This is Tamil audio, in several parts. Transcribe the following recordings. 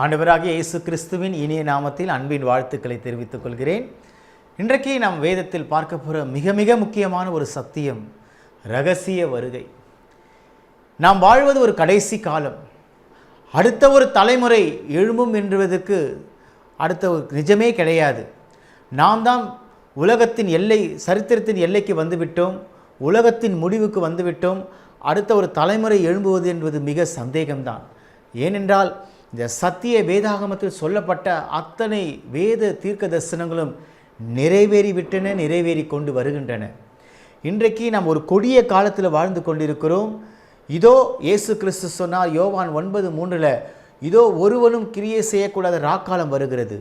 ஆண்டவராகிய இயேசு கிறிஸ்துவின் இனிய நாமத்தில் அன்பின் வாழ்த்துக்களை தெரிவித்துக் கொள்கிறேன். இன்றைக்கு நாம் வேதத்தில் பார்க்க போகிற மிக மிக முக்கியமான ஒரு சத்தியம் இரகசிய வருகை. நாம் வாழ்வது ஒரு கடைசி காலம். அடுத்த ஒரு தலைமுறை எழும்பும் என்பதற்கு அடுத்த ஒரு நிஜமே கிடையாது. நாம் தான் உலகத்தின் எல்லை, சரித்திரத்தின் எல்லைக்கு வந்துவிட்டோம். உலகத்தின் முடிவுக்கு வந்துவிட்டோம். அடுத்த ஒரு தலைமுறை எழும்புவது என்பது மிக சந்தேகம்தான். ஏனென்றால் இந்த சத்திய வேதாகமத்தில் சொல்லப்பட்ட அத்தனை வேத தீர்க்க தரிசனங்களும் நிறைவேறிவிட்டன, நிறைவேறி கொண்டு வருகின்றன. இன்றைக்கு நாம் ஒரு கொடிய காலத்தில் வாழ்ந்து கொண்டிருக்கிறோம். இதோ இயேசு கிறிஸ்து சொன்னார் யோவான் 9:3, இதோ ஒருவனும் கிரியை செய்யக்கூடாத ராக்காலம் வருகிறது,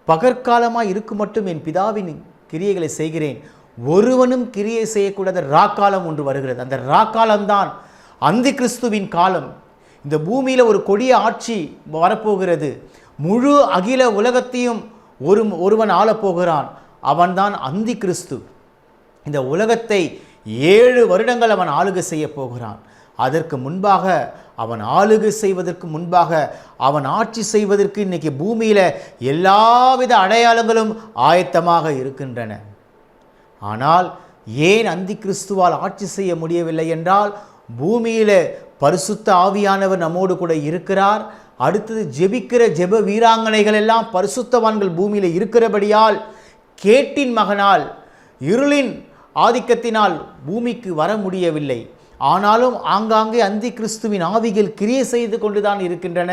பகற்காலமாக இருக்கும் மட்டும் என் பிதாவின் கிரியைகளை செய்கிறேன், ஒருவனும் கிரியை செய்யக்கூடாத ராக்காலம் ஒன்று வருகிறது. அந்த ராக்காலம்தான் அந்தி கிறிஸ்துவின் காலம். இந்த பூமியில் ஒரு கொடிய ஆட்சி வரப்போகிறது. முழு அகில உலகத்தையும் ஒருவன் ஆளப்போகிறான். அவன்தான் அந்தி கிறிஸ்து. இந்த உலகத்தை 7 வருடங்கள் அவன் ஆளுகை செய்ய போகிறான். அதற்கு முன்பாக, அவன் ஆளுகை செய்வதற்கு முன்பாக, அவன் ஆட்சி செய்வதற்கு இன்னைக்கு பூமியில் எல்லாவித அடையாளங்களும் ஆயத்தமாக இருக்கின்றன. ஆனால் ஏன் அந்தி கிறிஸ்துவால் ஆட்சி செய்ய முடியவில்லை என்றால், பூமியில் பரிசுத்த ஆவியானவர் நம்மோடு கூட இருக்கிறார். அடுத்தது ஜெபிக்கிற ஜெப வீராங்கனைகள் எல்லாம் பரிசுத்தவான்கள் பூமியில் இருக்கிறபடியால், கேட்டின் மகனால் இருளின் ஆதிக்கத்தினால் பூமிக்கு வர முடியவில்லை. ஆனாலும் ஆங்காங்கே அந்தி கிறிஸ்துவின் ஆவிகள் கிரியை செய்து கொண்டுதான் இருக்கின்றன.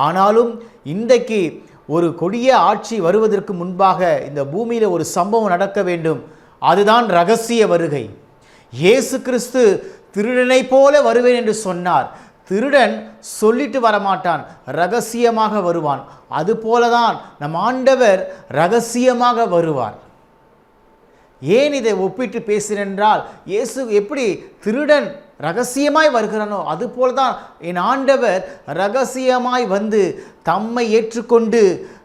ஆனாலும் இன்றைக்கு ஒரு கொடிய ஆட்சி வருவதற்கு முன்பாக இந்த பூமியில் ஒரு சம்பவம் நடக்க வேண்டும். அதுதான் இரகசிய வருகை. இயேசு கிறிஸ்து திருடனை போல வருவேன் என்று சொன்னார். திருடன் சொல்லிட்டு வரமாட்டான், இரகசியமாக வருவான். அதுபோலதான் நம் ஆண்டவர் இரகசியமாக வருவார். ஏன் இதை ஒப்பிட்டு பேசினென்றால், இயேசு எப்படி திருடன் இரகசியமாய் வருகிறானோ அதுபோல்தான் என் ஆண்டவர் இரகசியமாய் வந்து தம்மை ஏற்றுக்கொண்டு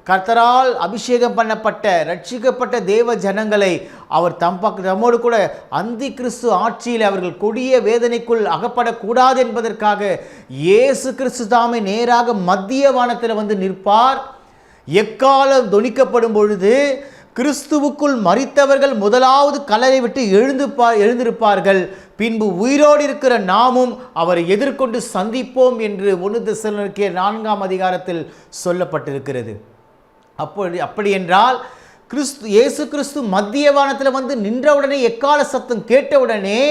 கர்த்தரால் அபிஷேகம் பண்ணப்பட்ட ரட்சிக்கப்பட்ட தேவ ஜனங்களை அவர் தம்மோடு கூட அந்தி கிறிஸ்து ஆட்சியில் அவர்கள் கொடிய வேதனைக்குள் அகப்படக்கூடாது என்பதற்காக இயேசு கிறிஸ்து தாமே நேராக மத்திய வானத்தில் வந்து நிற்பார். எக்காலம் தொனிக்கப்படும் பொழுது கிறிஸ்துவுக்குள் மரித்தவர்கள் முதலாவது கல்லறை விட்டு எழுந்திருப்பார்கள். பின்பு உயிரோடு இருக்கிற நாமும் அவரை எதிர்கொண்டு சந்திப்போம் என்று 1 தெசலோனிக்கேயர் 4ஆம் அதிகாரத்தில் சொல்லப்பட்டிருக்கிறது. அப்படி என்றால் இயேசு கிறிஸ்து மத்திய வானத்தில் வந்து நின்றவுடனே, எக்கால சத்தம் கேட்டவுடனே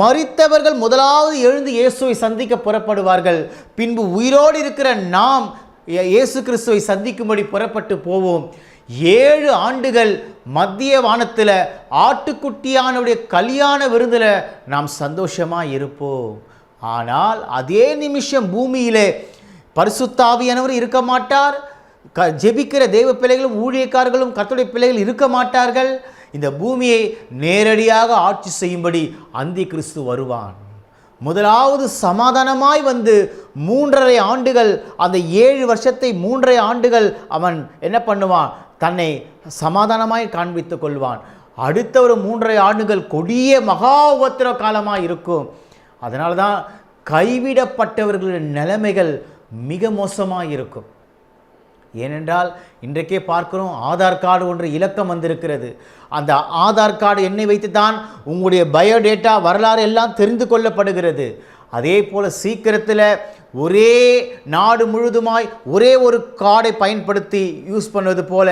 மரித்தவர்கள் முதலாவது எழுந்து இயேசுவை சந்திக்க புறப்படுவார்கள். பின்பு உயிரோடு இருக்கிற நாம் இயேசு கிறிஸ்துவை சந்திக்கும்படி புறப்பட்டு போவோம். 7 ஆண்டுகள் மத்திய வானத்தில் ஆட்டுக்குட்டியானுடைய கல்யாண விருந்தில் நாம் சந்தோஷமாக இருப்போம். ஆனால் அதே நிமிஷம் பூமியிலே பரிசுத்த ஆவியானவர் இருக்க மாட்டார். ஜெபிக்கிற தேவ பிள்ளைகளும் ஊழியக்காரர்களும் கர்த்தருடைய பிள்ளைகள் இருக்க மாட்டார்கள். இந்த பூமியை நேரடியாக ஆட்சி செய்யும்படி அந்தி கிறிஸ்து வருவான். முதலாவது சமாதானமாய் வந்து 3.5 ஆண்டுகள், அந்த 7 வருஷத்தை 3.5 ஆண்டுகள் அவன் என்ன பண்ணுவான்? தன்னை சமாதானமாய் காண்பித்துக் கொள்வான். அடுத்த ஒரு 3.5 ஆண்டுகள் கொடிய மகா உபத்திர காலமாக இருக்கும். அதனால தான் கைவிடப்பட்டவர்களின் நிலைமைகள் மிக மோசமாக இருக்கும். ஏனென்றால் இன்றைக்கே பார்க்கிறோம், ஆதார் கார்டு ஒன்று இலக்கம் வந்திருக்கிறது. அந்த ஆதார் கார்டு எண்ணை வைத்து தான் உங்களுடைய பயோடேட்டா வரலாறு எல்லாம் தெரிந்து கொள்ளப்படுகிறது. அதே போல் சீக்கிரத்தில் ஒரே நாடு முழுதுமாய் ஒரே ஒரு கார்டை பயன்படுத்தி யூஸ் பண்ணுவது போல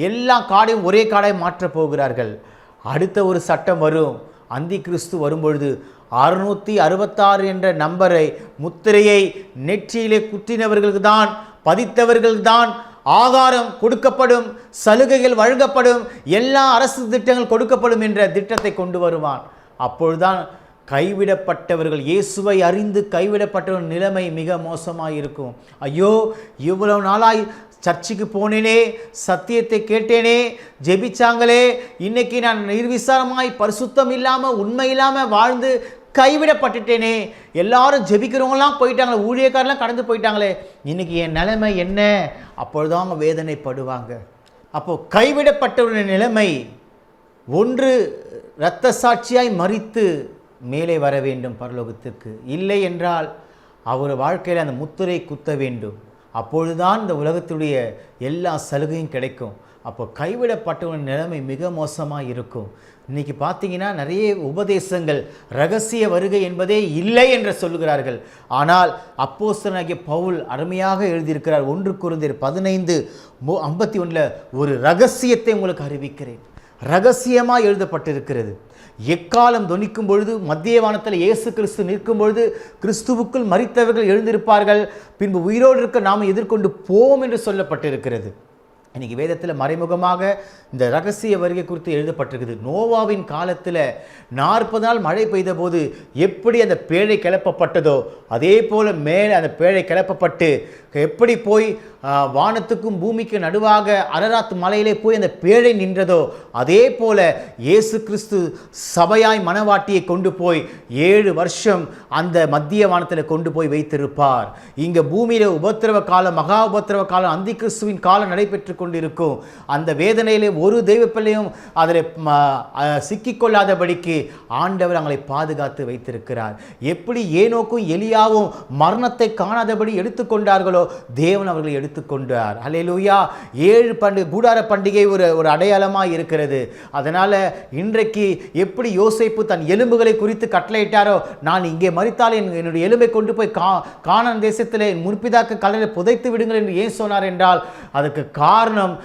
எல்லா கார்டையும் ஒரே கார்டை மாற்றப் போகிறார்கள். அடுத்த ஒரு சட்டம் வரும். அந்தி கிறிஸ்து வரும்பொழுது 666 என்ற நம்பரை, முத்திரையை நெற்றியிலே குத்தினவர்களுக்கு தான், பதித்தவர்களுக்கு தான் ஆகாரம் கொடுக்கப்படும், சலுகைகள் வழங்கப்படும், எல்லா அரசு திட்டங்கள் கொடுக்கப்படும் என்ற திட்டத்தை கொண்டு வருவான். அப்பொழுதுதான் கைவிடப்பட்டவர்கள், இயேசுவை அறிந்து கைவிடப்பட்டவர்கள் நிலைமை மிக மோசமாக இருக்கும். ஐயோ, இவ்வளவு நாளாய் சர்ச்சுக்கு போனேனே, சத்தியத்தை கேட்டேனே, ஜெபிச்சாங்களே, இன்னைக்கு நான் நிர்விசாரமாய் பரிசுத்தம் இல்லாமல் உண்மை இல்லாமல் வாழ்ந்து கைவிடப்பட்டுட்டேனே, எல்லாரும் ஜெபிக்கிறவங்களாம் போயிட்டாங்களே, ஊழியக்காரெல்லாம் கடந்து போயிட்டாங்களே, இன்னைக்கு என் நிலைமை என்ன? அப்பொழுதுதான் அவங்க வேதனைப்படுவாங்க. அப்போது கைவிடப்பட்டவருடைய நிலைமை ஒன்று இரத்த சாட்சியாய் மரித்து மேலே வர வேண்டும் பரலோகத்திற்கு. இல்லை என்றால் அவர் வாழ்க்கையில் அந்த முத்திரை குத்த வேண்டும். அப்பொழுதுதான் இந்த உலகத்துடைய எல்லா சலுகையும் கிடைக்கும். அப்போ கைவிடப்பட்டவன் நிலைமை மிக மோசமாக இருக்கும். இன்றைக்கி பார்த்தீங்கன்னா நிறைய உபதேசங்கள் ரகசிய வருகை என்பதே இல்லை என்று சொல்லுகிறார்கள். ஆனால் அப்போஸ்தலனாகிய பவுல் அருமையாக எழுதியிருக்கிறார். 1 கொரிந்தியர் 15:51 ஒரு ரகசியத்தை உங்களுக்கு அறிவிக்கிறேன். ரகசியமாக எழுதப்பட்டிருக்கிறது. எக்காலம் தொனிக்கும் பொழுது மத்திய வானத்தில் இயேசு கிறிஸ்து நிற்கும் பொழுது கிறிஸ்துவுக்குள் மரித்தவர்கள் எழுந்திருப்பார்கள், பின்பு உயிரோடு இருக்க நாம் எதிர்கொண்டு போவோம் என்று சொல்லப்பட்டிருக்கிறது. இன்றைக்கி வேதத்தில் மறைமுகமாக இந்த ரகசிய வருகை குறித்து எழுதப்பட்டிருக்குது. நோவாவின் காலத்தில் 40 நாள் மழை பெய்த போது எப்படி அந்த பேழை கிளப்பப்பட்டதோ அதே போல் மேலே அந்த பேழை கிளப்பப்பட்டு எப்படி போய் வானத்துக்கும் பூமிக்கு நடுவாக அரராத் மலையிலே போய் அந்த பேழை நின்றதோ அதே போல இயேசு கிறிஸ்து சபையாய் மணவாட்டியை கொண்டு போய் 7 வருஷம் அந்த மத்திய வானத்தில் கொண்டு போய் வைத்திருப்பார். இங்கே பூமியில் உபத்திரவ காலம், மகா உபத்திரவ காலம், அந்தி கிறிஸ்துவின் காலம் நடைபெற்று கொண்டிருக்கும். அந்த வேதனையிலே ஒரு தெய்வ பிள்ளையும் அதில் சிக்கிக்கொள்ளாதபடிக்கு ஆண்டவர் அவங்களை பாதுகாத்து வைத்திருக்கிறார். எப்படி ஏனோக்கும் எலியாவும் மரணத்தை காணாதபடி எடுத்துக்கொண்டார்களோ தேவன் அவர்களை எடுத்துக்கொண்டார். அல்லேலூயா. 7 கூடார பண்டிகை ஒரு அடையாளமாக இருக்கிறது. அதனால் இன்றைக்கு எப்படி யோசேப்பு தன் எலும்புகளை குறித்து கட்டளையிட்டாரோ, நான் இங்கே மரித்தால் என்னுடைய எலும்பை கொண்டு போய் கானான் தேசத்தில் என் முற்பிதாக்கு கல்லறையில் புதைத்து விடுங்கள் என்று ஏன் சொன்னார் என்றால் அதுக்கு காரணம்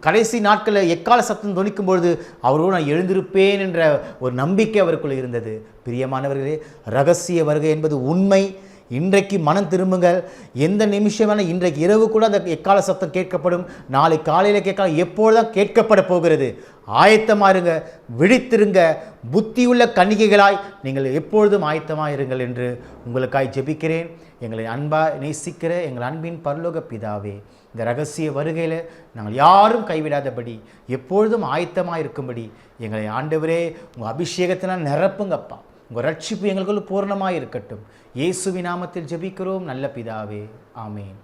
கடைசி நாட்களில் எக்கால சத்தம் தொனிக்கும் பொழுது அவரோடு நான் எழுந்திருப்பேன் என்ற ஒரு நம்பிக்கை அவருக்குள் இருந்தது. பிரியமானவர்களே, ரகசிய வருகை என்பது உண்மை. இன்றைக்கு மனம் திரும்புங்கள். எந்த நிமிஷமான இன்றைக்கு இரவு கூட அந்த எக்கால சத்தம் கேட்கப்படும். நாளை காலையில் கேட்கலாம். எப்பொழுதுதான் கேட்கப்பட போகிறது. ஆயத்தமாக இருங்க, விழித்திருங்க. புத்தியுள்ள கன்னிகைகளாய் நீங்கள் எப்பொழுதும் ஆயத்தமாக இருங்கள் என்று உங்களுக்காய் ஜெபிக்கிறேன். எங்களை அன்பாக நேசிக்கிற எங்கள் அன்பின் பரலோக பிதாவே, இந்த ரகசிய வருகையில் நாங்கள் யாரும் கைவிடாதபடி எப்பொழுதும் ஆயத்தமாக இருக்கும்படி எங்களை ஆண்டவரே உங்கள் அபிஷேகத்தினால் நிரப்புங்கப்பா. உங்கள் ரட்சிப்பு எங்களுக்குள்ள பூர்ணமாக இருக்கட்டும். இயேசுவின் நாமத்தில் ஜெபிக்கிறோம் நல்ல பிதாவே, ஆமேன்.